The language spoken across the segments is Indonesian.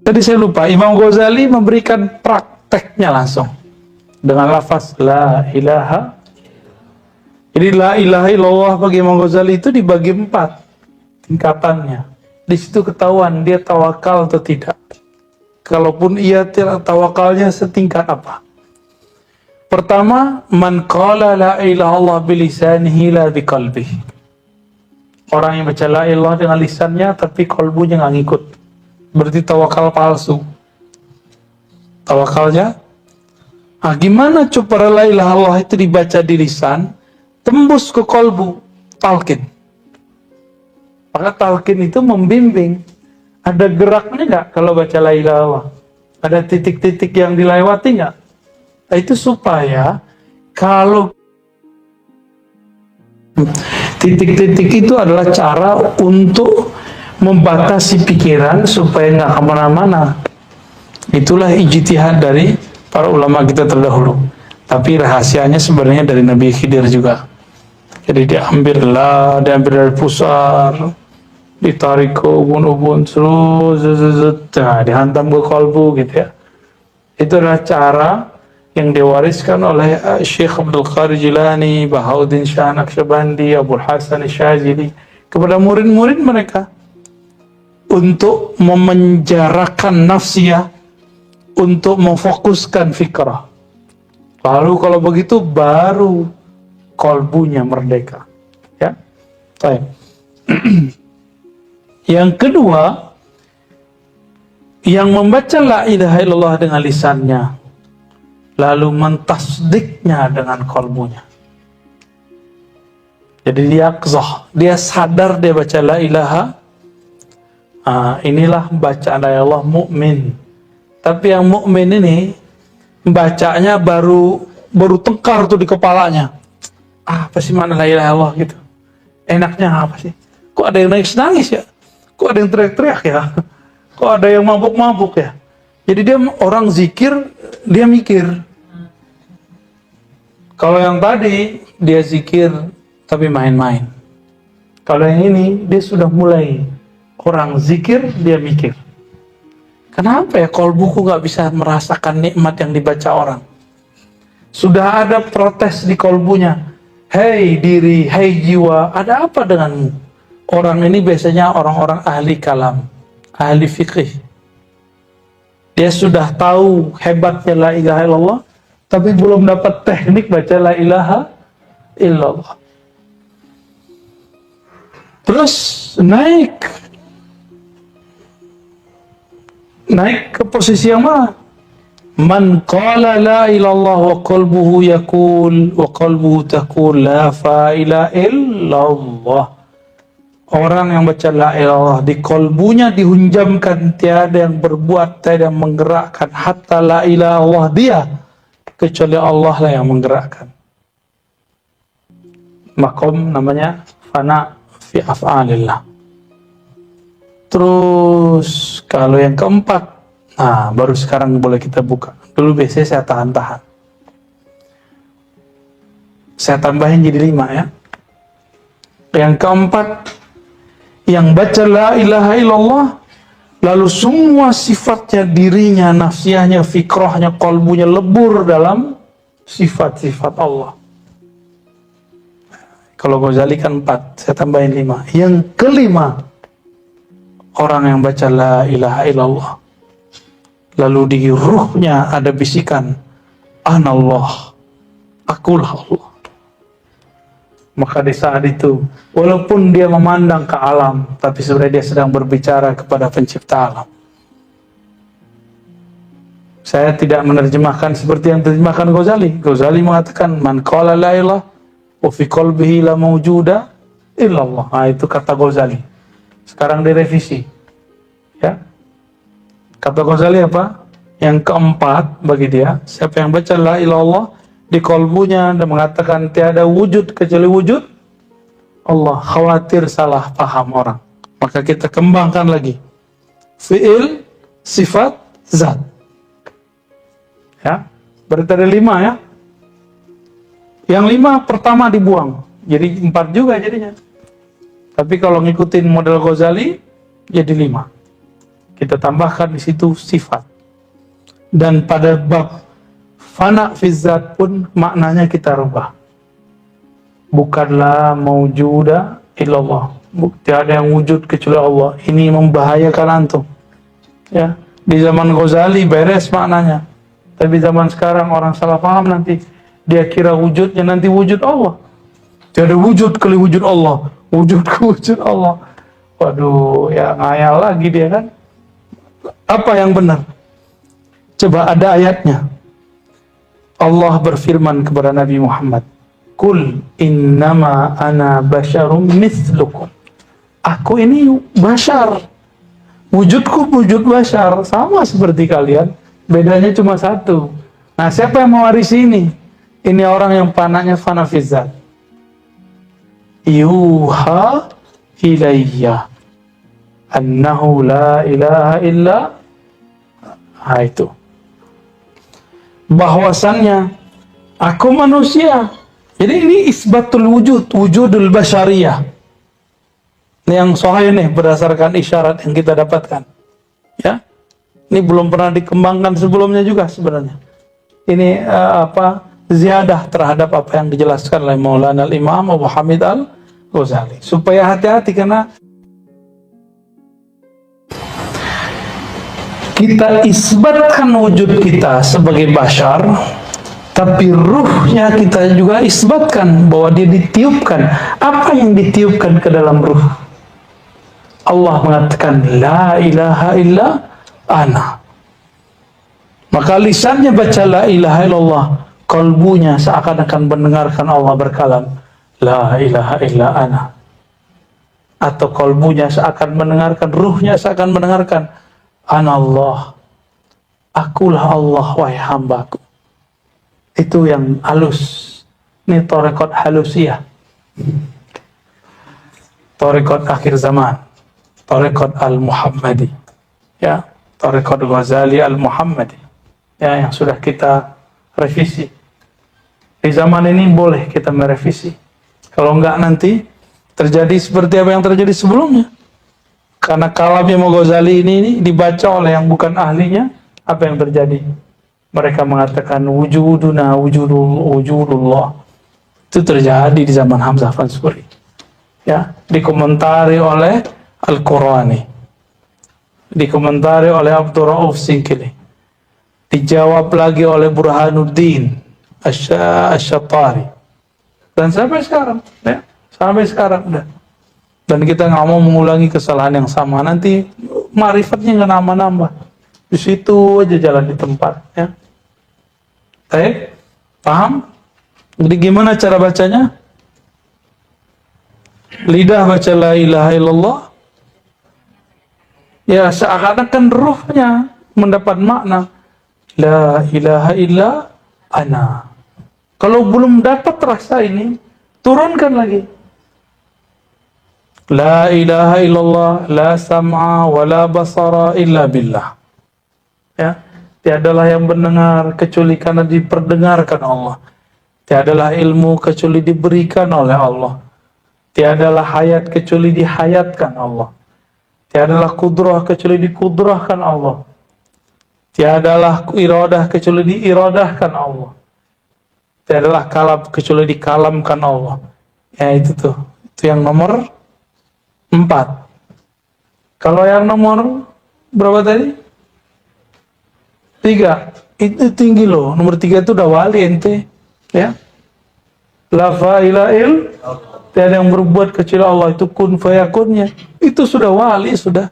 Tadi saya lupa, Imam Ghazali memberikan prakteknya langsung dengan lafaz la ilaha. Jadi la ilaha illallah bagi Imam Ghazali itu dibagi 4 tingkatannya. Di situ ketahuan dia tawakal atau tidak. Kalaupun ia tidak tawakalnya setingkat apa. Pertama, man qala la ilaha illallah bilisanihi la biqalbihi. Orang yang baca la ilaha dengan lisannya tapi kalbunya nggak ngikut. Berarti tawakal palsu. Tawakalnya, gimana coba la ilaha illallah itu dibaca di lisan, tembus ke kalbu, talqin. Maka talqin itu membimbing. Ada geraknya nggak kalau baca la ilaha illallah? Ada titik-titik yang dilewati nggak? Nah, itu supaya kalau titik-titik itu adalah cara untuk membatasi pikiran supaya nggak kemana-mana. Itulah ijtihad dari para ulama kita terdahulu. Tapi rahasianya sebenarnya dari Nabi Khidir juga. Jadi diambil dari pusar, ditarik ke ubun-ubun, terus dihantam ke kalbu gitu ya. Itu adalah cara yang diwariskan oleh Syekh Abdul Qadir Jilani, Bahauddin Shah Naqsyabandi, Abul Hasan Syazili kepada murid-murid mereka untuk memenjarakan nafsiyah, untuk memfokuskan fikrah. Lalu kalau begitu baru kalbunya merdeka. Ya, baik. Yang kedua, yang membaca la ilaha illallah dengan lisannya, lalu mentasdiknya dengan kalbunya. Jadi dia qzah, dia sadar dia baca la ilaha. Inilah bacaan la ilaha mukmin. Tapi yang mukmin ini bacanya baru tengkar tuh di kepalanya. Apa sih mana la ilaha illallah gitu? Enaknya apa sih? Kok ada yang nangis ya? Kok ada yang teriak-teriak ya? Kok ada yang mabuk-mabuk ya? Jadi dia orang zikir, dia mikir. Kalau yang tadi dia zikir tapi main-main. Kalau yang ini dia sudah mulai orang zikir, dia mikir. Kenapa ya kalbuku gak bisa merasakan nikmat yang dibaca orang? Sudah ada protes di kalbunya. Hei diri, hei jiwa, ada apa denganmu? Orang ini biasanya orang-orang ahli kalam, ahli fikih. Dia sudah tahu hebatnya la ilaha illallah, tapi belum dapat teknik baca la ilaha illallah. Terus naik ke posisi yang mana? Man qala la ilallah wa qalbuhu yaqul wa qalbuhu taqul la ilaha illallah. Orang yang baca la ilallah di kalbunya dihunjamkan tiada yang berbuat, tiada yang menggerakkan hatta la ilallah dia, kecuali Allah lah yang menggerakkan. Makom namanya fana fi af'alillah. Terus kalau yang keempat, baru sekarang boleh kita buka. Dulu biasanya saya tahan-tahan. Saya tambahin jadi 5 ya. Yang keempat, yang baca la ilaha illallah, lalu semua sifatnya, dirinya, nafsiyahnya, fikrahnya, kalbunya lebur dalam sifat-sifat Allah. Kalau Ghazali kan 4, saya tambahin 5. Yang kelima, orang yang baca la ilaha illallah, lalu di ruhnya ada bisikan, anallah, akulah Allah. Maka di saat itu, walaupun dia memandang ke alam, tapi sebenarnya dia sedang berbicara kepada pencipta alam. Saya tidak menerjemahkan seperti yang diterjemahkan Ghazali. Ghazali mengatakan, man qala la ilaha wa fi qalbihi la mawjuda illallah. Itu kata Ghazali. Sekarang direvisi. Ya. Kata Ghazali apa? Yang keempat bagi dia, siapa yang baca la ilaha illallah di kalbunya dan mengatakan tiada wujud kecuali wujud Allah, khawatir salah paham orang. Maka kita kembangkan lagi. Fi'il, sifat, zat. Ya. Berarti ada 5 ya. Yang 5 pertama dibuang. Jadi 4 juga jadinya. Tapi kalau ngikutin model Ghazali jadi 5. kita tambahkan di situ sifat. Dan pada bab fana fi zat pun maknanya kita rubah. Bukanlah maujuda illallah. Tiada yang wujud kecuali Allah. Ini membahayakan antum. Ya, di zaman Ghazali beres maknanya. Tapi zaman sekarang orang salah paham nanti. Dia kira wujudnya nanti wujud Allah. Tiada wujud kali wujud Allah. Wujud ke wujud Allah. Waduh, ya ngayal lagi dia kan. Apa yang benar? Coba ada ayatnya. Allah berfirman kepada Nabi Muhammad, "Qul innama ana basyarum mislukum." Aku ini bashar. Wujudku wujud bashar, sama seperti kalian. Bedanya cuma satu. Nah, siapa yang mewarisi ini? Ini orang yang panahnya fana fi zat. Yuha ilayya annahu la ilaha illa. Itu bahwasannya aku manusia. Jadi ini isbatul wujud, wujudul basyariyah. Ini yang sahih nih berdasarkan isyarat yang kita dapatkan. Ya, ini belum pernah dikembangkan sebelumnya juga sebenarnya. Ini ziyadah terhadap apa yang dijelaskan oleh Maulana Al-Imam Abu Hamid Al-Ghazali. Supaya hati-hati karena kita isbatkan wujud kita sebagai bashar, tapi ruhnya kita juga isbatkan bahwa dia ditiupkan. Apa yang ditiupkan ke dalam ruh? Allah mengatakan la ilaha illa ana. Maka lisannya baca la ilaha illallah, kalbunya seakan-akan mendengarkan Allah berkalam la ilaha illa ana. Atau kalbunya seakan mendengarkan, ruhnya seakan mendengarkan Anallah, akulah Allah wahai hambaku. Itu yang halus. Ini tarekat halusiyah, tarekat akhir zaman, tarekat al-Muhammadi, ya, tarekat Ghazali al-Muhammadi, ya, yang sudah kita revisi. Di zaman ini boleh kita merevisi. Kalau enggak nanti terjadi seperti apa yang terjadi sebelumnya. Karena kalamnya Ghazali ini dibaca oleh yang bukan ahlinya, apa yang terjadi? Mereka mengatakan wujuduna wujudullah. Itu terjadi di zaman Hamzah Fansuri. Ya, dikomentari oleh Al-Qurani. Dikomentari oleh Abdul Rauf Sinkili. Dijawab lagi oleh Burhanuddin Asy-Syattari. Dan sampai sekarang, ya, sampai sekarang udah. Dan kita nggak mau mengulangi kesalahan yang sama. Nanti marifatnya nggak nambah-nambah. Di situ aja jalan di tempat. Ya. Paham? Jadi gimana cara bacanya? Lidah baca la ilaha illallah. Ya seakan-akan ruhnya mendapat makna la ilaha illa ana. Kalau belum dapat rasa ini, turunkan lagi. La ilaha illallah, la sam'a wa la basara illa billah. Ya, tiadalah yang mendengar kecuali karena diperdengarkan Allah. Tiadalah ilmu kecuali diberikan oleh Allah. Tiadalah hayat kecuali dihayatkan Allah. Tiadalah kudrah kecuali dikudrahkan Allah. Tiadalah iradah kecuali diiradahkan Allah. Tiadalah kalam kecuali dikalamkan Allah. Ya itu tuh. Itu yang nomor 4. Kalau yang nomor berapa tadi? 3. Itu tinggi loh. Nomor 3 itu udah wali ente. Ya. La fa'ilail. Tiada yang berbuat kecuali Allah, itu kun fayakunnya. Itu sudah wali, sudah.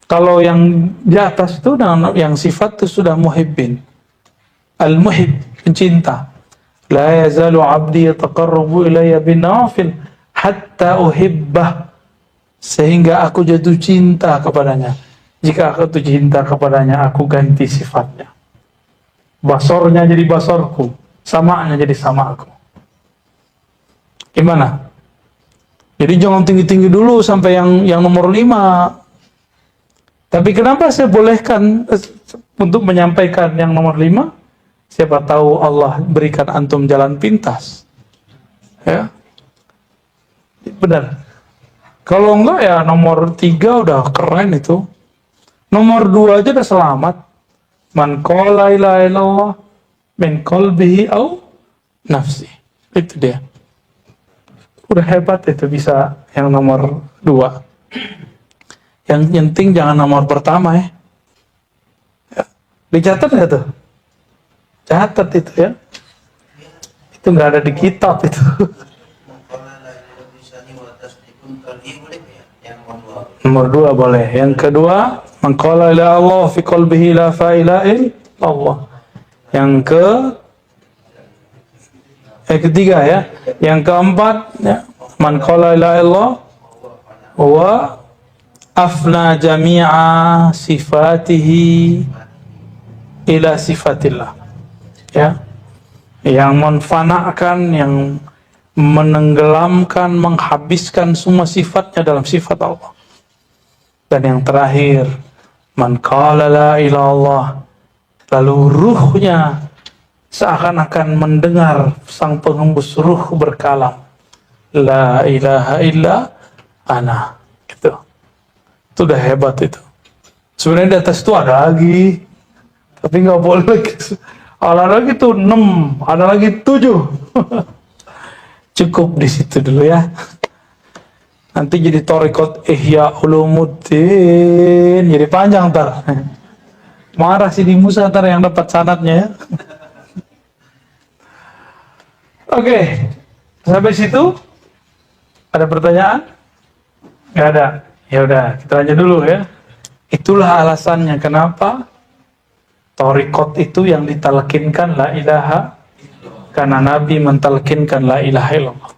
Kalau yang di atas itu, yang sifat itu sudah muhibbin. Al-muhib, pencinta. La yazalu abdi yataqarrabu ilayya bin nawafil hatta uhibbah, sehingga aku jatuh cinta kepadanya. Jika aku jatuh cinta kepadanya, aku ganti sifatnya. Basornya jadi basorku, samanya jadi samaku. Gimana? Jadi jangan tinggi-tinggi dulu sampai yang nomor 5. Tapi kenapa saya bolehkan untuk menyampaikan yang nomor 5? Siapa tahu Allah berikan antum jalan pintas. Ya. Benar. Kalau enggak ya nomor 3 udah keren itu. Nomor 2 aja udah selamat. Man qala la ilaha illallah min qalbihi au nafsi. Itu dia. Udah hebat itu bisa yang nomor 2. Yang penting jangan nomor pertama ya. Dicatat nggak tuh? Catat itu ya. Itu nggak ada di kitab itu. Nomor 2 boleh. Yang kedua, man qala la Allah fi qalbihi la ilaha illallah. Yang ketiga ya. Yang keempat ya, man qala la ilaha illallah wa afna jami'a sifatihi ila sifatillah. Ya. Yang menfanakan, yang menenggelamkan, menghabiskan semua sifatnya dalam sifat Allah. Dan yang terakhir, man qala la ilaha illallah, lalu ruhnya seakan-akan mendengar sang pengembus ruh berkalam, la ilaha illa ana. Gitu. Itu udah hebat itu. Sebenarnya di atas itu ada lagi, tapi nggak boleh gitu. Ada lagi tuh 6, ada lagi 7. Cukup di situ dulu ya. Nanti jadi Thariqat Ihya Ulumuddin, jadi panjang ntar. Marah si di Musa ntar yang dapat sanadnya ya. Oke, sampai situ ada pertanyaan? Gak ada. Ya udah, kita lanjut dulu ya. Itulah alasannya kenapa Thariqat itu yang ditalkinkan la ilaha, karena Nabi mentalkinkan la ilaha illallah.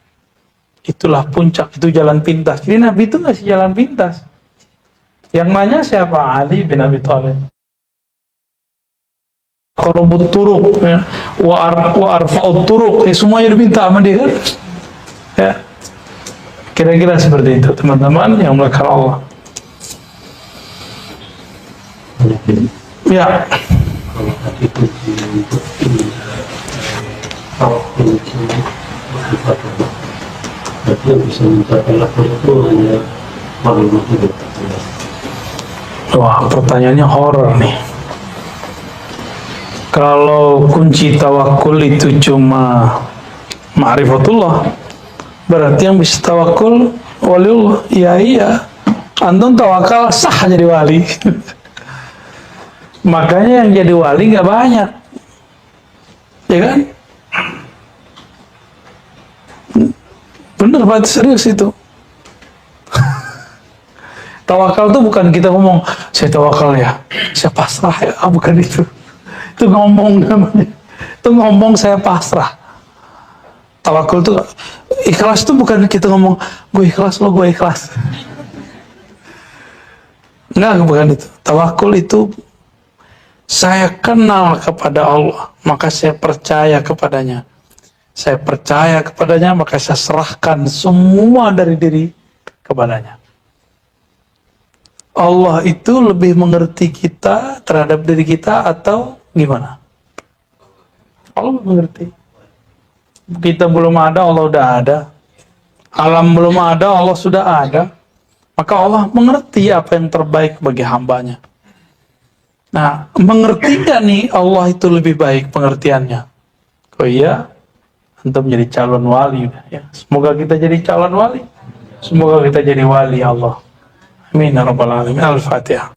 Itulah puncak, itu jalan pintas. Jadi Nabi itu ngasih jalan pintas. Yang nanya siapa? Ali bin Abi Thalib. Qarabut turuq ya, wa arfa'ut turuq, ya, semuanya diminta sama dia kan. Ya. Kira-kira seperti itu teman-teman yang melakukan Allah. Ya. Berarti yang bisa mencapai level itu hanya makhluk hidup. Wah, pertanyaannya horor nih. Kalau kunci tawakul itu cuma ma'rifatullah, berarti yang bisa tawakul waliullah. Iya. Antum tawakal sah jadi wali. Makanya yang jadi wali nggak banyak, ya kan? Bener Pak, serius itu. Tawakal itu bukan kita ngomong saya tawakal ya, saya pasrah ya, bukan itu. Itu ngomong namanya. Itu ngomong saya pasrah. Tawakul itu ikhlas, itu bukan kita ngomong gue ikhlas lo, gue ikhlas. Enggak, bukan itu. Tawakul itu saya kenal kepada Allah, maka saya percaya kepadanya. Saya percaya kepadanya, maka saya serahkan semua dari diri kepadanya. Allah itu lebih mengerti kita terhadap diri kita atau gimana? Allah mengerti. Kita belum ada, Allah udah ada. Alam belum ada, Allah sudah ada. Maka Allah mengerti apa yang terbaik bagi hambanya. Nah, mengerti gak nih Allah itu lebih baik pengertiannya? Oh iya, antum menjadi calon wali ya. Semoga kita jadi calon wali. Semoga kita jadi wali Allah. Amin ya rabbal alamin. Al-Fatihah.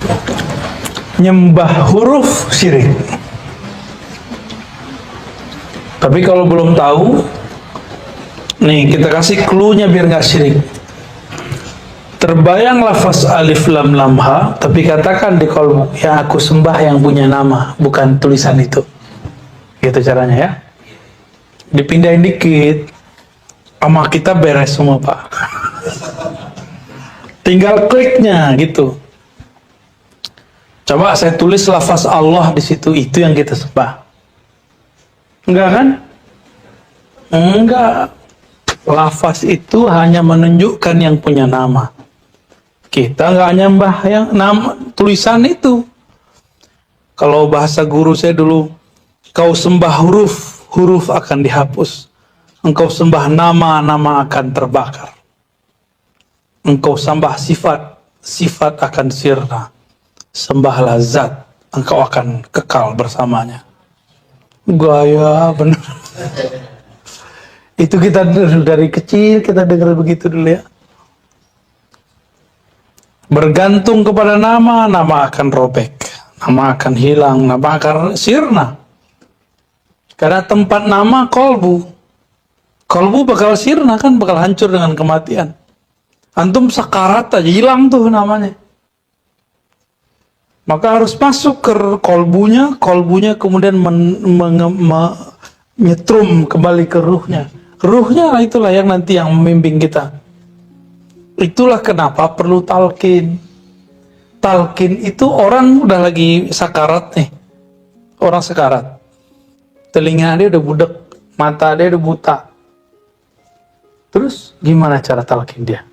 Nyembah huruf syirik. Tapi kalau belum tahu, nih kita kasih clue-nya biar nggak syirik. Terbayang lafaz alif lam lam ha, tapi katakan di kolom yang aku sembah yang punya nama, bukan tulisan itu. Gitu caranya ya. Dipindahin dikit, sama kita beres semua Pak. Tinggal kliknya gitu. Coba saya tulis lafaz Allah di situ, itu yang kita sembah. Enggak kan? Enggak. Lafaz itu hanya menunjukkan yang punya nama. Kita nggak nyembah yang nama tulisan itu. Kalau bahasa guru saya dulu, kau sembah huruf, huruf akan dihapus. Engkau sembah nama, nama akan terbakar. Engkau sembah sifat, sifat akan sirna. sembahlah zat, engkau akan kekal bersamanya. Gaya bener. Itu kita dari kecil kita dengar begitu dulu ya. Bergantung kepada nama, nama akan robek, nama akan hilang, nama akan sirna. Karena tempat nama kolbu bakal sirna kan, bakal hancur dengan kematian. Antum sakarat aja hilang tuh namanya. Maka harus masuk ke kolbunya kemudian menyetrum kembali ke ruhnya. Ruhnya itulah yang nanti yang membimbing kita. Itulah kenapa perlu talqin. Talqin itu orang udah lagi sakarat nih. Orang sakarat. Telinga dia udah budek, mata dia udah buta. Terus gimana cara talqin dia?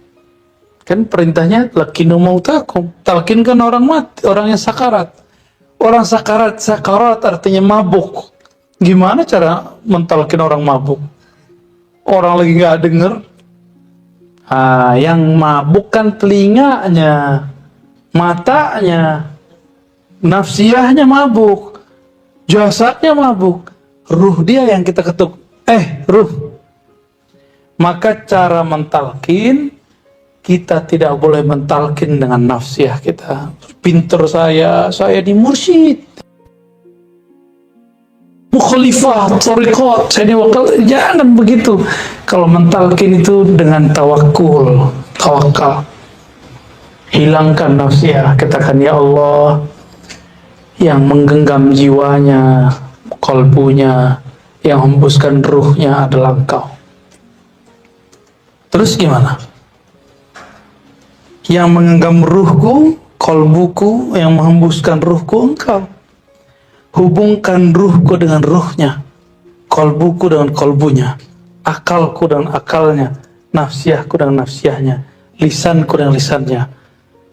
Kan perintahnya lakinu mautakum. Talqinkan orang mati, orang yang sakarat. Orang sakarat artinya mabuk. Gimana cara mentalkin orang mabuk? Orang lagi nggak denger. Yang mabuk kan telinganya, matanya, nafsiyahnya mabuk, jasadnya mabuk, ruh dia yang kita ketuk. Ruh. Maka cara mentalkin, kita tidak boleh mentalkin dengan nafsiyah kita. Pinter saya di mursyid, mukhalifah, tariqat, saya di wakil. Jangan begitu. Kalau mentalkin itu dengan tawakal. Hilangkan nafsiyah. Katakan, ya Allah, yang menggenggam jiwanya, kolbunya, yang hembuskan ruhnya adalah Engkau. Terus gimana? Yang menggenggam ruhku, kolbuku, yang menghembuskan ruhku Engkau. Hubungkan ruhku dengan ruhnya, kolbuku dengan kolbunya, akalku dengan akalnya, nafsiyahku dengan nafsiyahnya, lisanku dengan lisannya.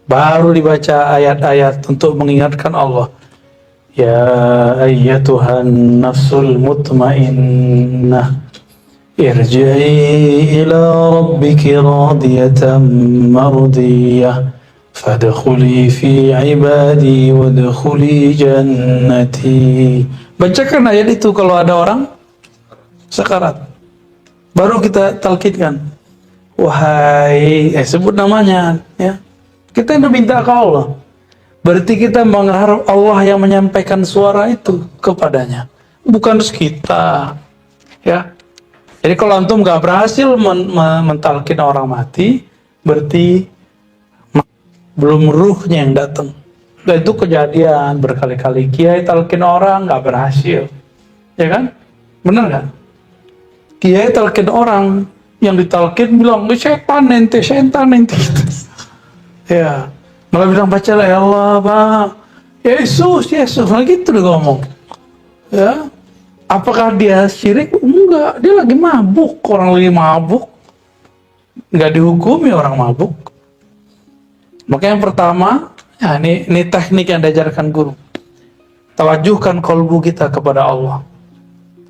Baru dibaca ayat-ayat untuk mengingatkan Allah. Ya ayyatuhan nafsul mutmainnah, irji'i ila rabbiki radiyatan mardiyah, fadkhuli fi ibadi wadkhuli jannati. Bacakan ayat itu kalau ada orang sakarat. Baru kita talqinkan. Wahai, sebut namanya ya. Kita yang minta ke Allah. Berarti kita mengharap Allah yang menyampaikan suara itu kepadanya, bukan kita. Ya. Jadi kalau antum gak berhasil mentalkin orang mati, berarti belum ruhnya yang datang. Dan itu kejadian berkali-kali. Kiai talkin orang nggak berhasil, ya kan? Benar nggak? Kiai talkin orang, yang ditalkin bilang setan ente. Ya, malah bilang baca ya Allah, Pak, Yesus, nah gitu dia ngomong. Ya, apakah dia syirik? Enggak, dia lagi mabuk. Orang lagi mabuk, nggak dihukumi orang mabuk. Maka yang pertama, ya ini teknik yang diajarkan guru. Tawajuhkan kolbu kita kepada Allah.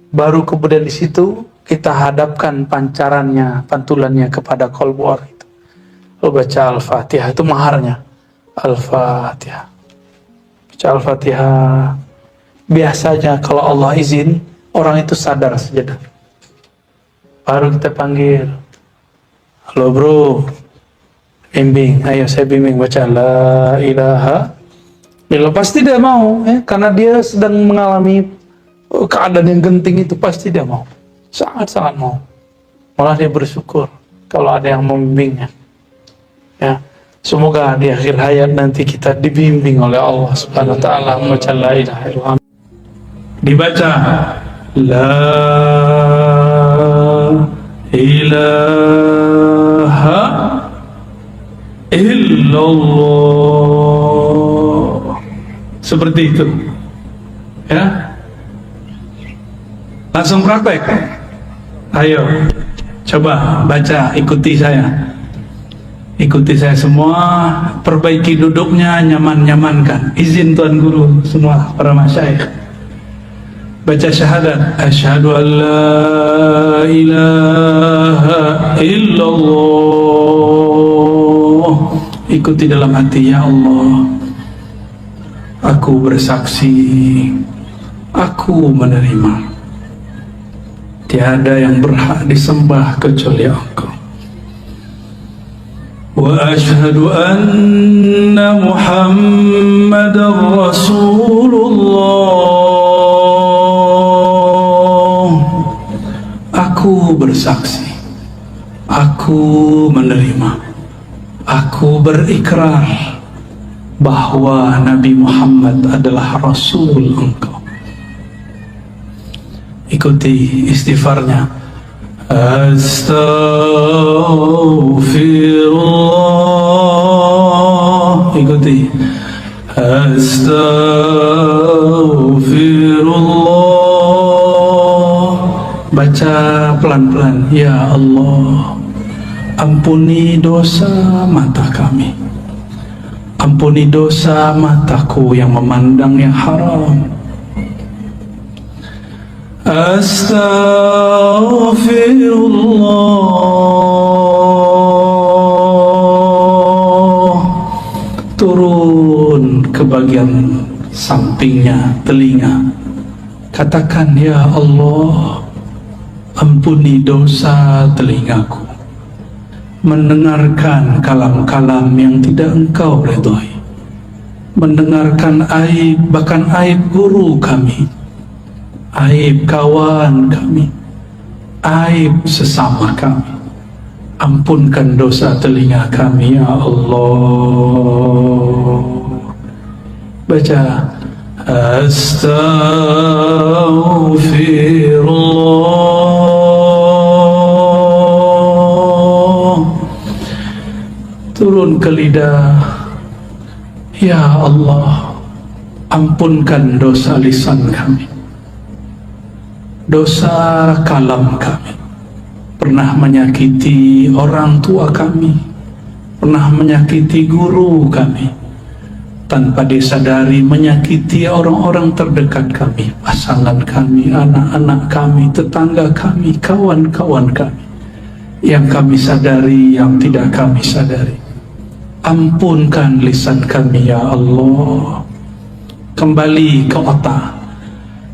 Baru kemudian di situ kita hadapkan pancarannya, pantulannya kepada kolbu orang itu. Lalu baca Al-Fatihah, itu maharnya. Al-Fatihah. Baca Al-Fatihah. Biasanya kalau Allah izin, orang itu sadar saja. Baru kita panggil. Halo bro, bimbing, ayo saya bimbing baca la ilaha. Ya pasti dia mau, ya, karena dia sedang mengalami keadaan yang genting itu, pasti dia mau, sangat-sangat mau. Malah dia bersyukur kalau ada yang membimbingnya. Ya, semoga di akhir hayat nanti kita dibimbing oleh Allah Subhanahu wa taala membaca la ilaha illallah. Dibaca la ilaha illallah, seperti itu ya. Langsung praktek. Ayo coba baca, ikuti saya semua. Perbaiki duduknya, nyaman-nyamankan, izin Tuan Guru semua para masyayikh. Baca syahadat, asyhadu an la ilaha illallah. Ikuti dalam hati, ya Allah, Aku bersaksi, aku menerima, tiada yang berhak disembah kecuali Engkau. Wa asyhadu anna Muhammadar Rasulullah. Aku bersaksi, aku menerima, aku berikrar bahwa Nabi Muhammad adalah Rasul Engkau. Ikuti istighfarnya. Astaghfirullah. Ikuti. Astaghfirullah. Baca pelan-pelan. Ya Allah, ampuni dosa mata kami, ampuni dosa mataku yang memandang yang haram. Astaghfirullah. Turun ke bagian sampingnya telinga, katakan, ya Allah, ampuni dosa telingaku, mendengarkan kalam-kalam yang tidak Engkau ridhai, mendengarkan aib, bahkan aib guru kami, aib kawan kami, aib sesama kami. Ampunkan dosa telinga kami, ya Allah. Baca. Astaghfirullah. Turun ke lidah. Ya Allah, ampunkan dosa lisan kami, dosa kalam kami. Pernah menyakiti orang tua kami, pernah menyakiti guru kami, tanpa disadari menyakiti orang-orang terdekat kami, pasangan kami, anak-anak kami, tetangga kami, kawan-kawan kami, yang kami sadari, yang tidak kami sadari. Ampunkan lisan kami, ya Allah. Kembali ke otak.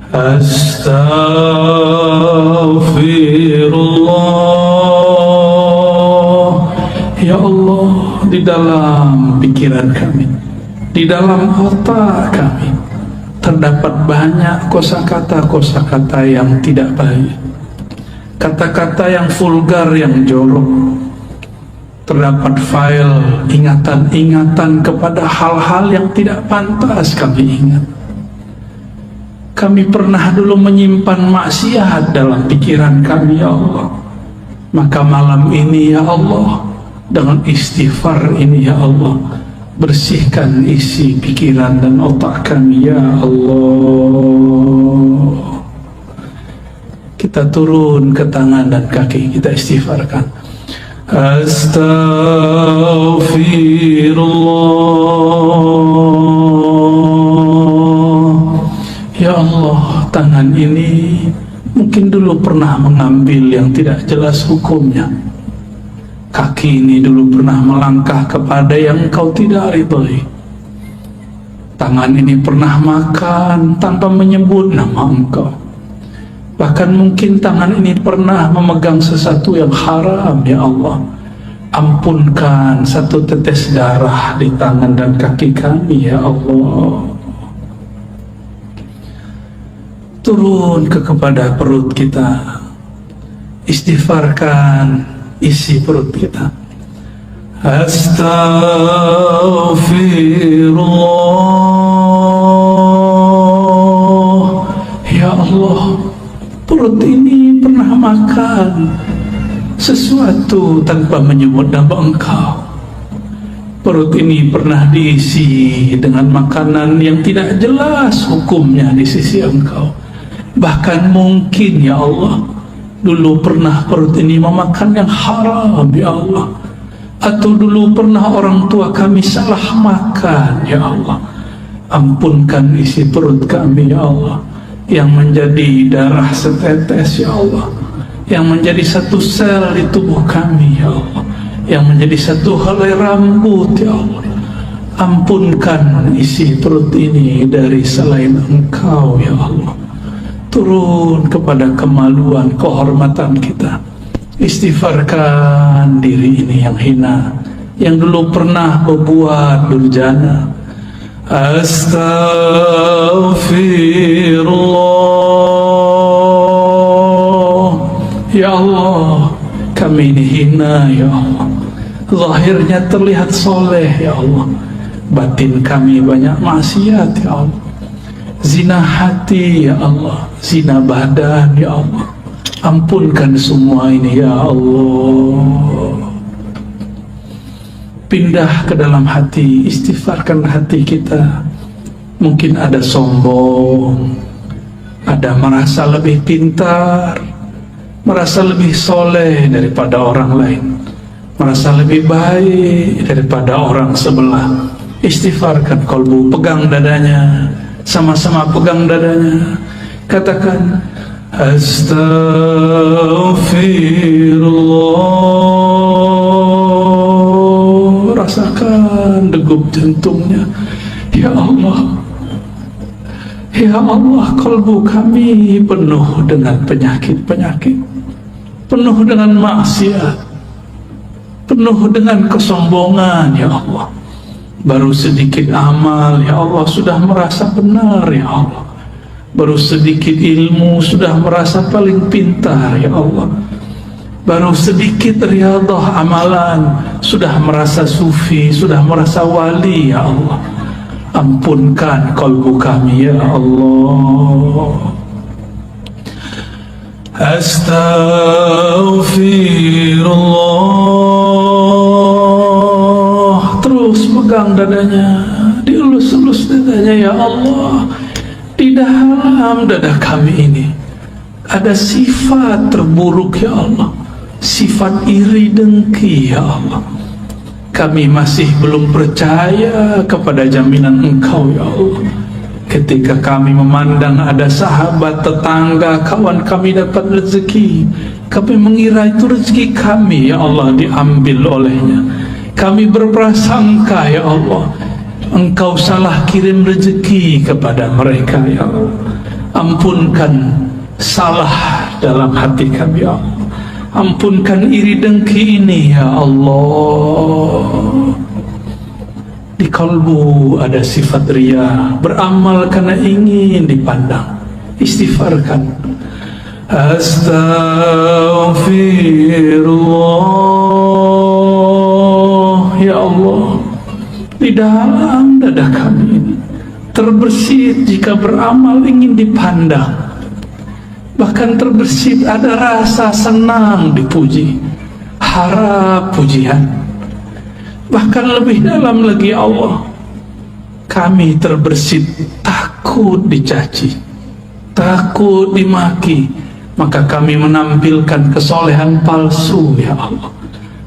Astaghfirullah. Ya Allah, di dalam pikiran kami, di dalam otak kami, terdapat banyak kosakata-kosakata yang tidak baik, kata-kata yang vulgar, yang jorok. Terdapat file ingatan-ingatan kepada hal-hal yang tidak pantas kami ingat. Kami pernah dulu menyimpan maksiat dalam pikiran kami, ya Allah. Maka malam ini, ya Allah, dengan istighfar ini, ya Allah, bersihkan isi pikiran dan otak kami, ya Allah. Kita turun ke tangan dan kaki, kita istighfarkan. Astaghfirullah. Ya Allah, tangan ini mungkin dulu pernah mengambil yang tidak jelas hukumnya. Kaki ini dulu pernah melangkah kepada yang Engkau tidak ridhai. Tangan ini pernah makan tanpa menyebut nama Engkau. Bahkan mungkin tangan ini pernah memegang sesuatu yang haram, ya Allah. Ampunkan satu tetes darah di tangan dan kaki kami, ya Allah. Turun kepada perut kita, istighfarkan isi perut kita. Astaghfirullah. Ya Allah, perut ini pernah makan sesuatu tanpa menyebut nama Engkau. Perut ini pernah diisi dengan makanan yang tidak jelas hukumnya di sisi Engkau. Bahkan mungkin, ya Allah, dulu pernah perut ini memakan yang haram, ya Allah. Atau dulu pernah orang tua kami salah makan, ya Allah. Ampunkan isi perut kami, ya Allah, yang menjadi darah setetes, ya Allah, yang menjadi satu sel di tubuh kami, ya Allah, yang menjadi satu helai rambut, ya Allah. Ampunkan isi perut ini dari selain Engkau ya Allah. Turun kepada kemaluan, kehormatan kita. Istighfarkan diri ini yang hina, yang dulu pernah berbuat durjana. Astaghfirullah. Ya Allah, kami ini hina ya Allah. Zahirnya terlihat soleh ya Allah, batin kami banyak maksiat ya Allah. Zina hati ya Allah, zina badan ya Allah. Ampunkan semua ini ya Allah. Pindah ke dalam hati, istighfarkan hati kita. Mungkin ada sombong, ada merasa lebih pintar, merasa lebih soleh daripada orang lain, merasa lebih baik daripada orang sebelah. Istighfarkan kolbu, pegang dadanya, sama-sama pegang dadanya. Katakan Astaghfirullah. Rasakan degup jantungnya. Ya Allah, ya Allah, kolbu kami penuh dengan penyakit-penyakit, penuh dengan maksiat, penuh dengan kesombongan ya Allah. Baru sedikit amal ya Allah sudah merasa benar ya Allah. Baru sedikit ilmu sudah merasa paling pintar ya Allah. Baru sedikit riyadhah amalan sudah merasa sufi, sudah merasa wali ya Allah. Ampunkan kolbu kami ya Allah. Astaghfirullah. Terus pegang dadanya, dielus-elus dadanya ya Allah. Di dalam dada kami ini ada sifat terburuk ya Allah, sifat iri dengki ya Allah. Kami masih belum percaya kepada jaminan Engkau ya Allah. Ketika kami memandang ada sahabat, tetangga, kawan kami dapat rezeki, kami mengira itu rezeki kami ya Allah diambil olehnya. Kami berprasangka ya Allah, Engkau salah kirim rezeki kepada mereka ya Allah. Ampunkan salah dalam hati kami ya Allah. Ampunkan iri dengki ini ya Allah. Di kalbu ada sifat riya, beramal karena ingin dipandang. Istighfarkan. Astaghfirullah. Ya Allah, di dalam dada kami ini terbersit jika beramal ingin dipandang. Bahkan terbersit ada rasa senang dipuji, harap pujian. Bahkan lebih dalam lagi Allah, kami terbersit takut dicaci, takut dimaki. Maka kami menampilkan kesolehan palsu ya Allah.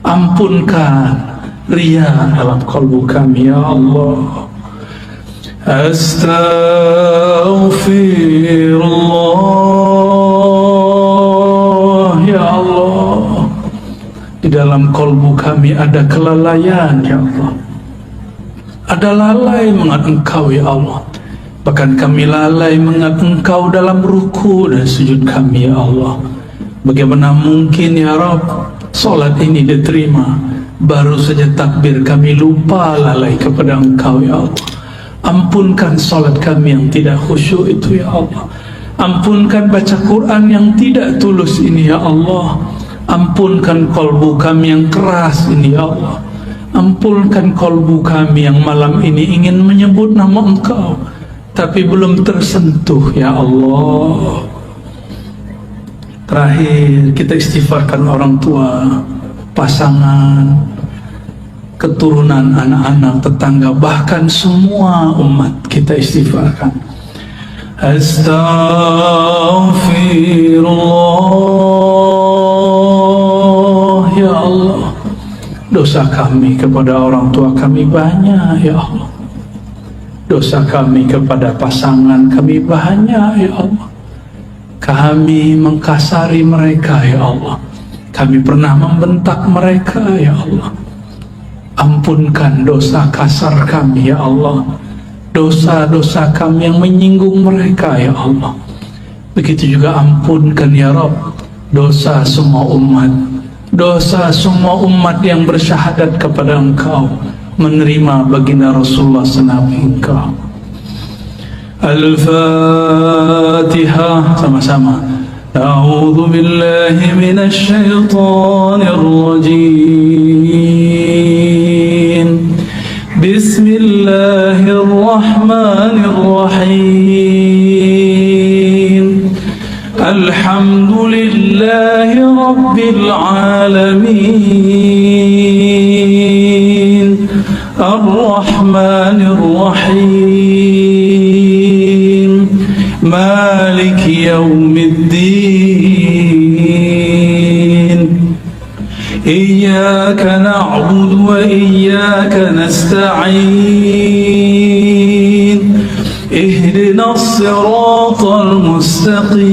Ampunkan riya dalam kalbu kami ya Allah. Astaghfirullah. Ya Allah, di dalam kalbu kami ada kelalaian ya Allah. Ada lalai mengingat Engkau ya Allah. Bahkan kami lalai mengingat Engkau dalam ruku dan sujud kami ya Allah. Bagaimana mungkin ya Rabb solat ini diterima, baru saja takbir kami lupa lalai kepada Engkau ya Allah. Ampunkan solat kami yang tidak khusyuk itu ya Allah. Ampunkan baca Quran yang tidak tulus ini ya Allah. Ampunkan kolbu kami yang keras ini ya Allah. Ampunkan kolbu kami yang malam ini ingin menyebut nama Engkau tapi belum tersentuh ya Allah. Terakhir kita istighfarkan orang tua, pasangan, keturunan, anak-anak, tetangga, bahkan semua umat kita istighfarkan. Astaghfirullah. Ya Allah, dosa kami kepada orang tua kami banyak ya Allah. Dosa kami kepada pasangan kami banyak ya Allah. Kami mengkasari mereka ya Allah. Kami pernah membentak mereka ya Allah. Ampunkan dosa kasar kami ya Allah, dosa-dosa kami yang menyinggung mereka ya Allah. Begitu juga ampunkan ya Rabb dosa semua umat, dosa semua umat yang bersyahadat kepada Engkau, menerima baginda Rasulullah senabi Engkau. Al-Fatihah sama-sama. A'udzu billahi minasy syaithanir rajim. Bismillahirrahmanirrahim. Alhamdulillahi rabbil alamin. Ar-Rahmanir Rahim. Maliki yaumiddin. Iyyaka na'budu wa iyyaka nasta'in. Ihdinas siratal mustaqim.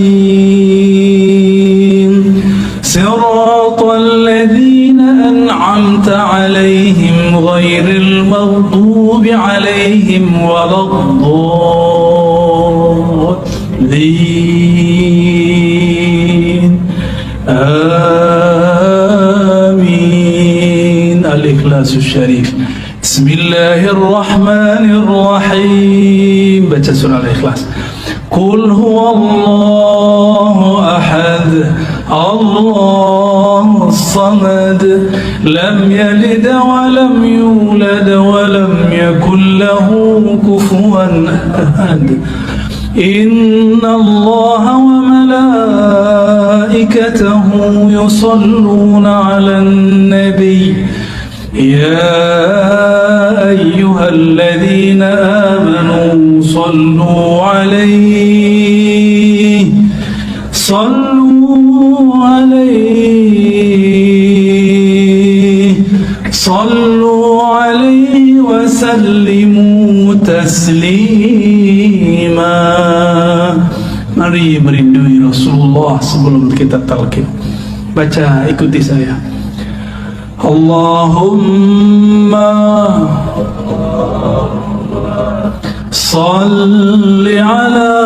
Siratal ladzina an'amta 'alaihim ghairil maghdubi 'alaihim waladdallin. Amin. Al-Ikhlasus Syarif. Bismillahirrahmanirrahim. Baca surah Al-Ikhlas. Qul huwallahu ahad, Allahus samad, lam yalid wa lam yulad wa lam yakul lahu kufuwan ahad. Inna Allaha wa malaikatahu yusalluna 'alan nabiy. يا أيها الذين آمنوا صلوا عليه وسلموا تسليما. Mari merindui Rasulullah sebelum kita talqin. Baca, ikuti saya. Allahumma salli ala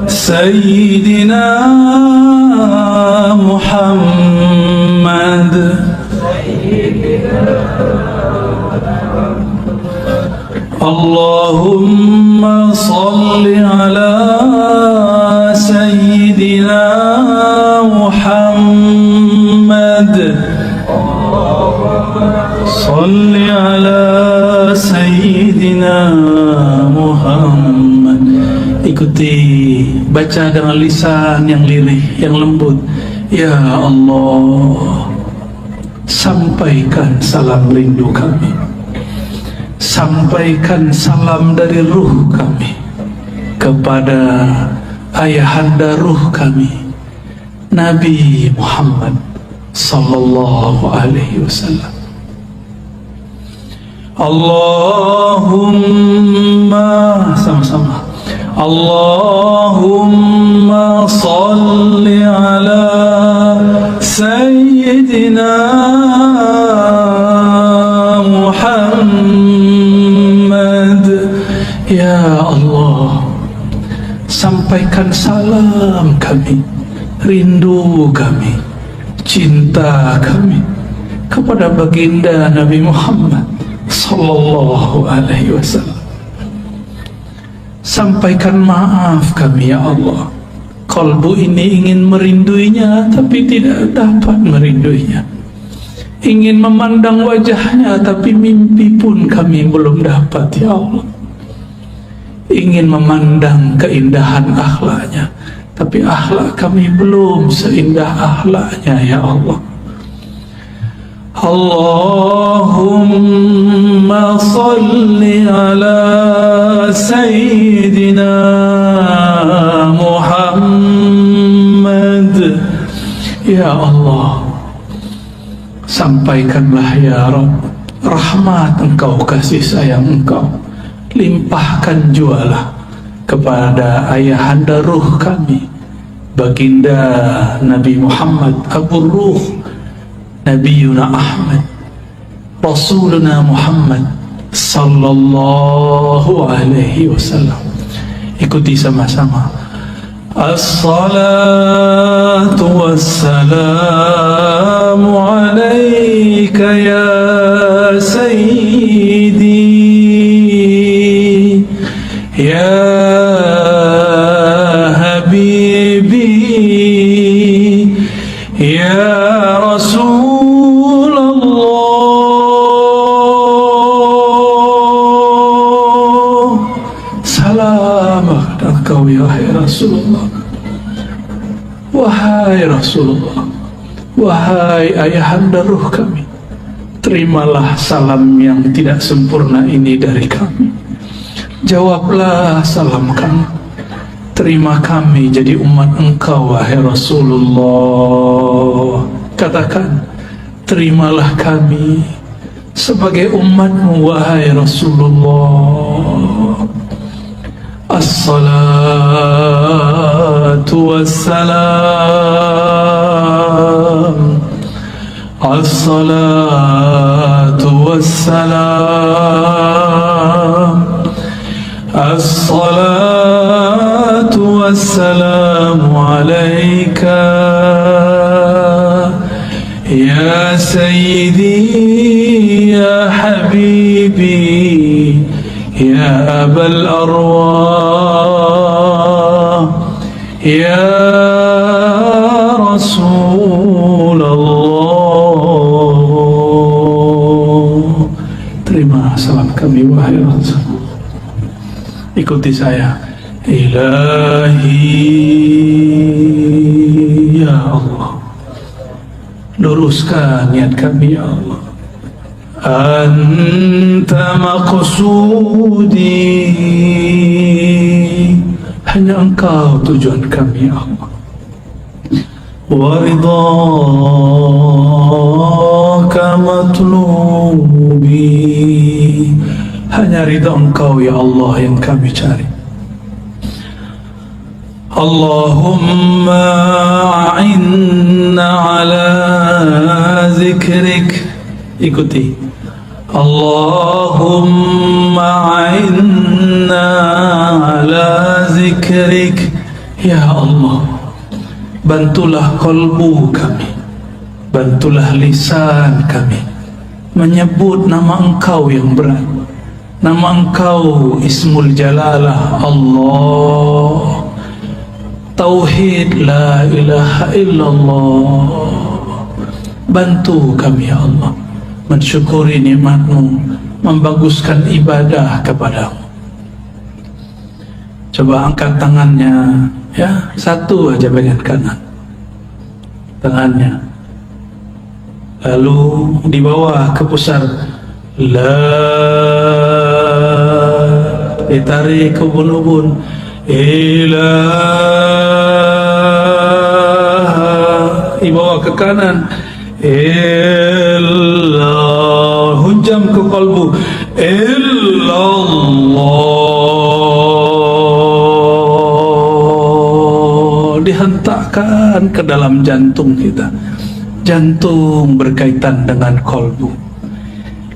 Sayyidina Muhammad. Allahumma salli ala Sayyidina Muhammad. Salli ala Sayyidina Muhammad. Ikuti, baca dengan lisan yang lirih, yang lembut. Ya Allah, sampaikan salam rindu kami, sampaikan salam dari ruh kami kepada ayahanda ruh kami, Nabi Muhammad sallallahu alaihi wasallam. Allahumma, sama-sama. Allahumma salli ala Sayyidina Muhammad. Ya Allah, sampaikan salam kami, rindu kami, cinta kami kepada baginda Nabi Muhammad sallallahu alaihi wasallam. Sampaikan maaf kami ya Allah, kalbu ini ingin merinduinya tapi tidak dapat merinduinya, ingin memandang wajahnya tapi mimpi pun kami belum dapat ya Allah, ingin memandang keindahan akhlaknya tapi akhlak kami belum seindah akhlaknya ya Allah. Allahumma salli ala Sayyidina Muhammad. Ya Allah, sampaikanlah ya Rabb rahmat Engkau, kasih sayang Engkau, limpahkan jualah kepada ayahanda ruh kami, baginda Nabi Muhammad, Abu Ruh Nabiyuna Ahmad, Rasuluna Muhammad sallallahu alaihi wasallam. Ikuti sama-sama. As-salatu wassalamu alaika ya sayyidi ya habibi ya Rasulullah. Selamat engkau ya Rasulullah. Wahai Rasulullah, wahai ayahanda ruh kami, terimalah salam yang tidak sempurna ini dari kami. Jawablah salam kami. Terima kami jadi umat engkau, wahai Rasulullah. Katakan, terimalah kami sebagai umatmu, wahai Rasulullah. As-salatu wassalam, as-salatu wassalam, as-salatu wassalamu alaika ya sayyidi ya habibi ya abal arwah ya Rasulullah. Terima salam kami, wahai Rasul. Ikuti saya. Ilahi ya Allah, luruskan niat kami ya Allah. Anta maqsudi, hanya engkau tujuan kami ya Allah. Wa ridhaka matlubi, hanya ridha engkau ya Allah yang kami cari. Allahumma a'inna ala zikrik. Ikuti. Allahumma a'inna ala zikrik. Ya Allah, bantulah qalbu kami, bantulah lisan kami menyebut nama engkau yang berat, nama engkau Ismul Jalalah Allah, Tauhid la ilaha illallah. Bantu kami ya Allah mensyukuri nikmat-Mu, membaguskan ibadah kepadamu. Coba angkat tangannya, ya, satu aja bagian kanan tangannya, lalu di bawah ke pusar, ditarik ke ubun-ubun, di bawah ke kanan, hujam ke kalbu, illallah, dihentakkan ke dalam jantung kita. Jantung berkaitan dengan kalbu.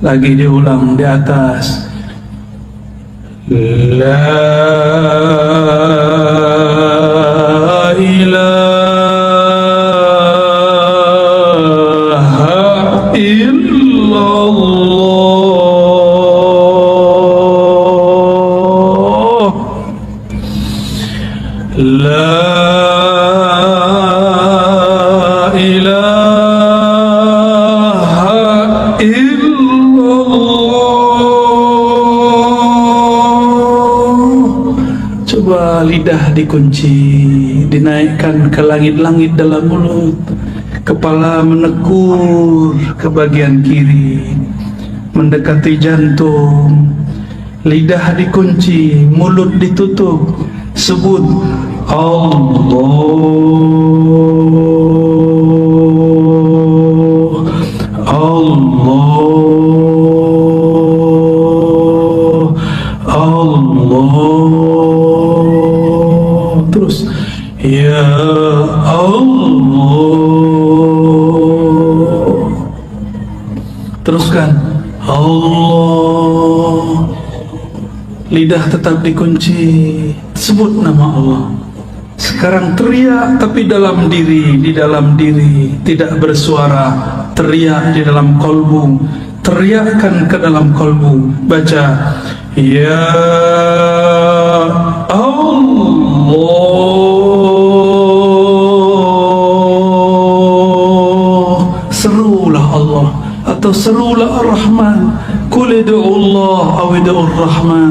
Lagi diulang di atas, la ilaha illallah, la ilaha illallah. Coba lidah dikunci, dinaikkan ke langit-langit dalam mulut, kepala menekur ke bagian kiri, mendekati jantung, lidah dikunci, mulut ditutup, sebut Allah, Allah, Allah. Terus Ya Allah. Teruskan, Allah. Lidah tetap dikunci, sebut nama Allah. Sekarang teriak tapi dalam diri, di dalam diri, tidak bersuara. Teriak di dalam kolbu, teriakkan ke dalam kolbu. Baca, Ya Allah. Serulah Allah atau serulah Ar-Rahman. Qul ud'u Allah aw ud'u Ar-Rahman.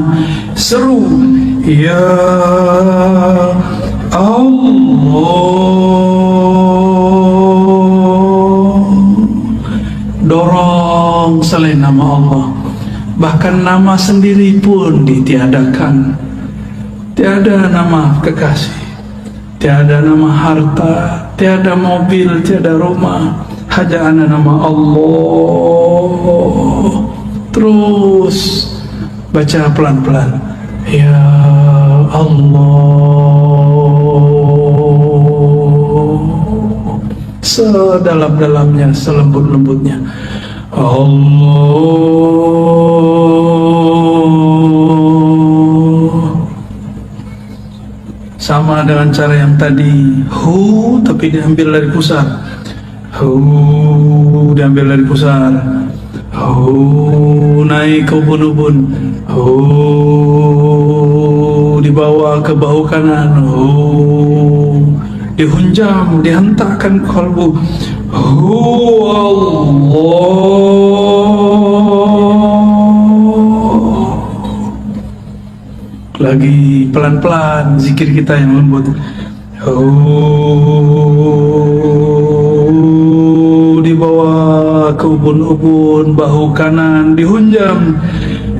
Seru, Ya Allah. Dorong selain nama Allah. Bahkan nama sendiri pun ditiadakan. Tiada nama kekasih, tiada nama harta, tiada mobil, tiada rumah, hanya ada nama Allah. Terus baca pelan-pelan, Ya Allah. Sedalam-dalamnya, selembut-lembutnya, Allah. Sama dengan cara yang tadi, hu tapi diambil dari pusar. Hu diambil dari pusar. Hu naik ke ubun-ubun. Hu dibawa ke bahu kanan. Hu dihunjam, dihentakkan ke kalbu. Hu Allah. Lagi pelan-pelan zikir kita yang lembut. Dibawa ke ubun-ubun, bahu kanan dihunjam.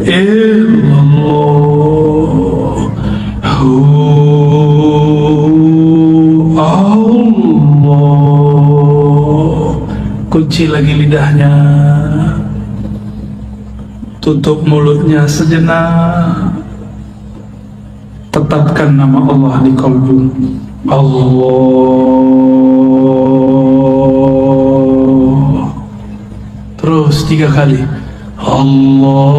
Allah. Allah. Kunci lagi lidahnya, tutup mulutnya sejenak. Tetapkan nama Allah di kalbu. Allah. Terus 3 kali. Allah.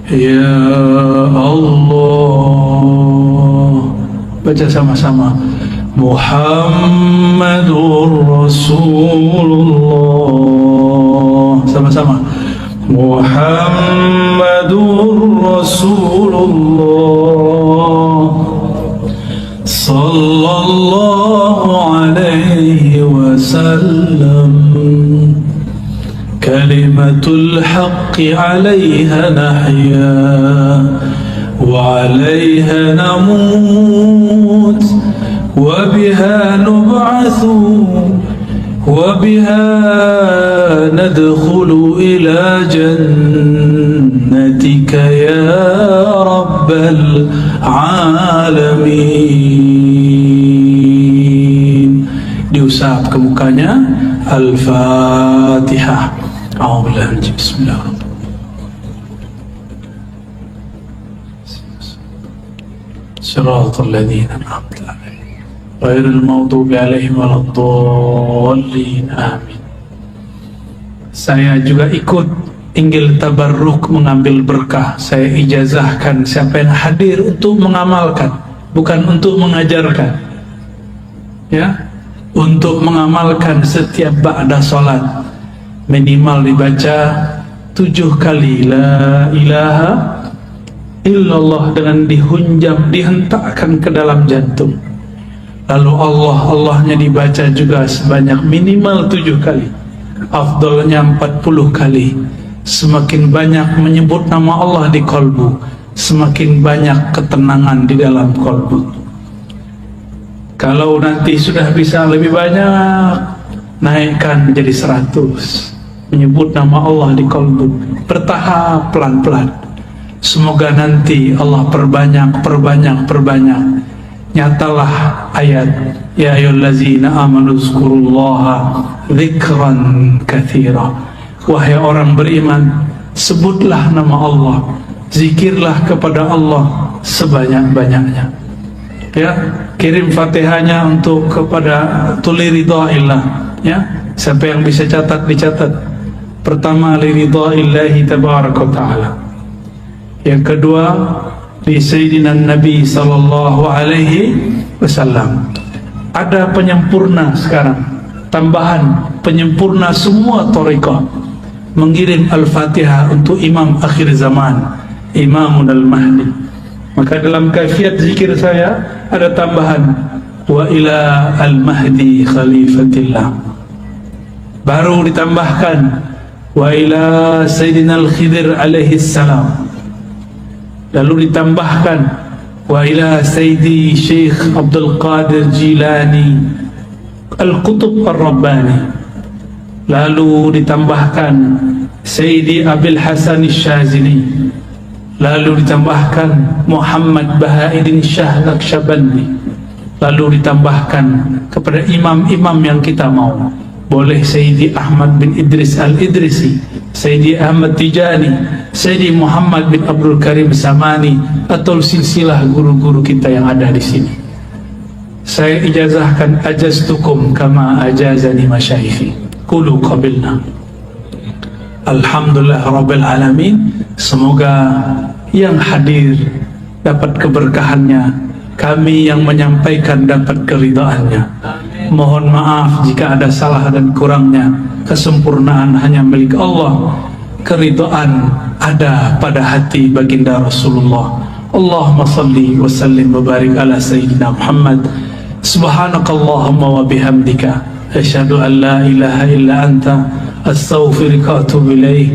Ya Allah. Baca sama-sama. Muhammadur Rasulullah. Sama-sama. Muhammadur Rasulullah sallallahu alaihi wasallam. Kalimatul haqqi 'alaiha nahya wa 'alaiha namut wa biha nub'atsu وبها ندخل إلى جنتك يا رب العالمين. Diusap ke mukanya. Al-Fatihah. A'udzubillahi bismillahirrahmanirrahim. Shiratal ladzina an'amta 'alaihim ghairil maghdubi 'alaihim waladdallin. Amin. Saya juga ikut inggil tabarruk mengambil berkah. Saya ijazahkan siapa yang hadir untuk mengamalkan, bukan untuk mengajarkan. Ya, untuk mengamalkan setiap ba'da salat minimal dibaca 7 kali la ilaha illallah dengan dihunjam, dihentakkan ke dalam jantung. Lalu Allahnya dibaca juga sebanyak minimal 7 kali. Afdalnya 40 kali. Semakin banyak menyebut nama Allah di kalbu, semakin banyak ketenangan di dalam kalbu. Kalau nanti sudah bisa lebih banyak, naikkan menjadi 100. Menyebut nama Allah di kalbu, bertahap pelan-pelan. Semoga nanti Allah perbanyak. Nyatalah ayat ya ayyuhallazina amanu dzkurullaha dzikran katsira. Wahai orang beriman, sebutlah nama Allah, zikirlah kepada Allah sebanyak-banyaknya. Ya, kirim Fatihahnya untuk kepada tuli ridhaillah. Ya, siapa yang bisa catat dicatat. Pertama li ridhaillahi tabaraka wa taala. Yang kedua li sayyidina Nabi sallallahu alaihi wasallam. Ada penyempurna sekarang, tambahan penyempurna semua thariqah, mengirim Al-Fatihah untuk Imam akhir zaman, Imam Al-Mahdi. Maka dalam kaifiat zikir saya ada tambahan wa ila al-Mahdi khalifatillah. Baru ditambahkan wa ila Sayyidina Al-Khidir alaihi salam. Lalu ditambahkan wa ila Sayyidi Syekh Abdul Qadir Jilani Al-Qutub Ar-Rabbani. Lalu ditambahkan Sayyidi Abil Hasan Syazili. Lalu ditambahkan Muhammad Baha'iddin Shah Naqsyabandi. Lalu ditambahkan kepada imam-imam yang kita mau. Boleh Sayyidi Ahmad bin Idris Al-Idrisi, Sayyidi Ahmad Tijani, Sayyidi Muhammad bin Abdul Karim Samani, atau silsilah guru-guru kita yang ada di sini. Saya ijazahkan ajaztukum kama ajazani masyayikhi. Qulu qabilna. Alhamdulillah Rabbil Alamin. Semoga yang hadir dapat keberkahannya, kami yang menyampaikan dapat keridhaannya. Mohon maaf jika ada salah dan kurangnya. Kesempurnaan hanya milik Allah. Keridhaan ada pada hati baginda Rasulullah. Allahumma salli wa sallim wa barik ala Sayyidina Muhammad. Subhanakallahumma wa bihamdika asyhadu an la ilaha illa anta astaghfiruka wa atubu ilaik.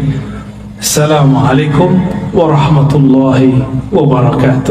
Assalamualaikum warahmatullahi wabarakatuh.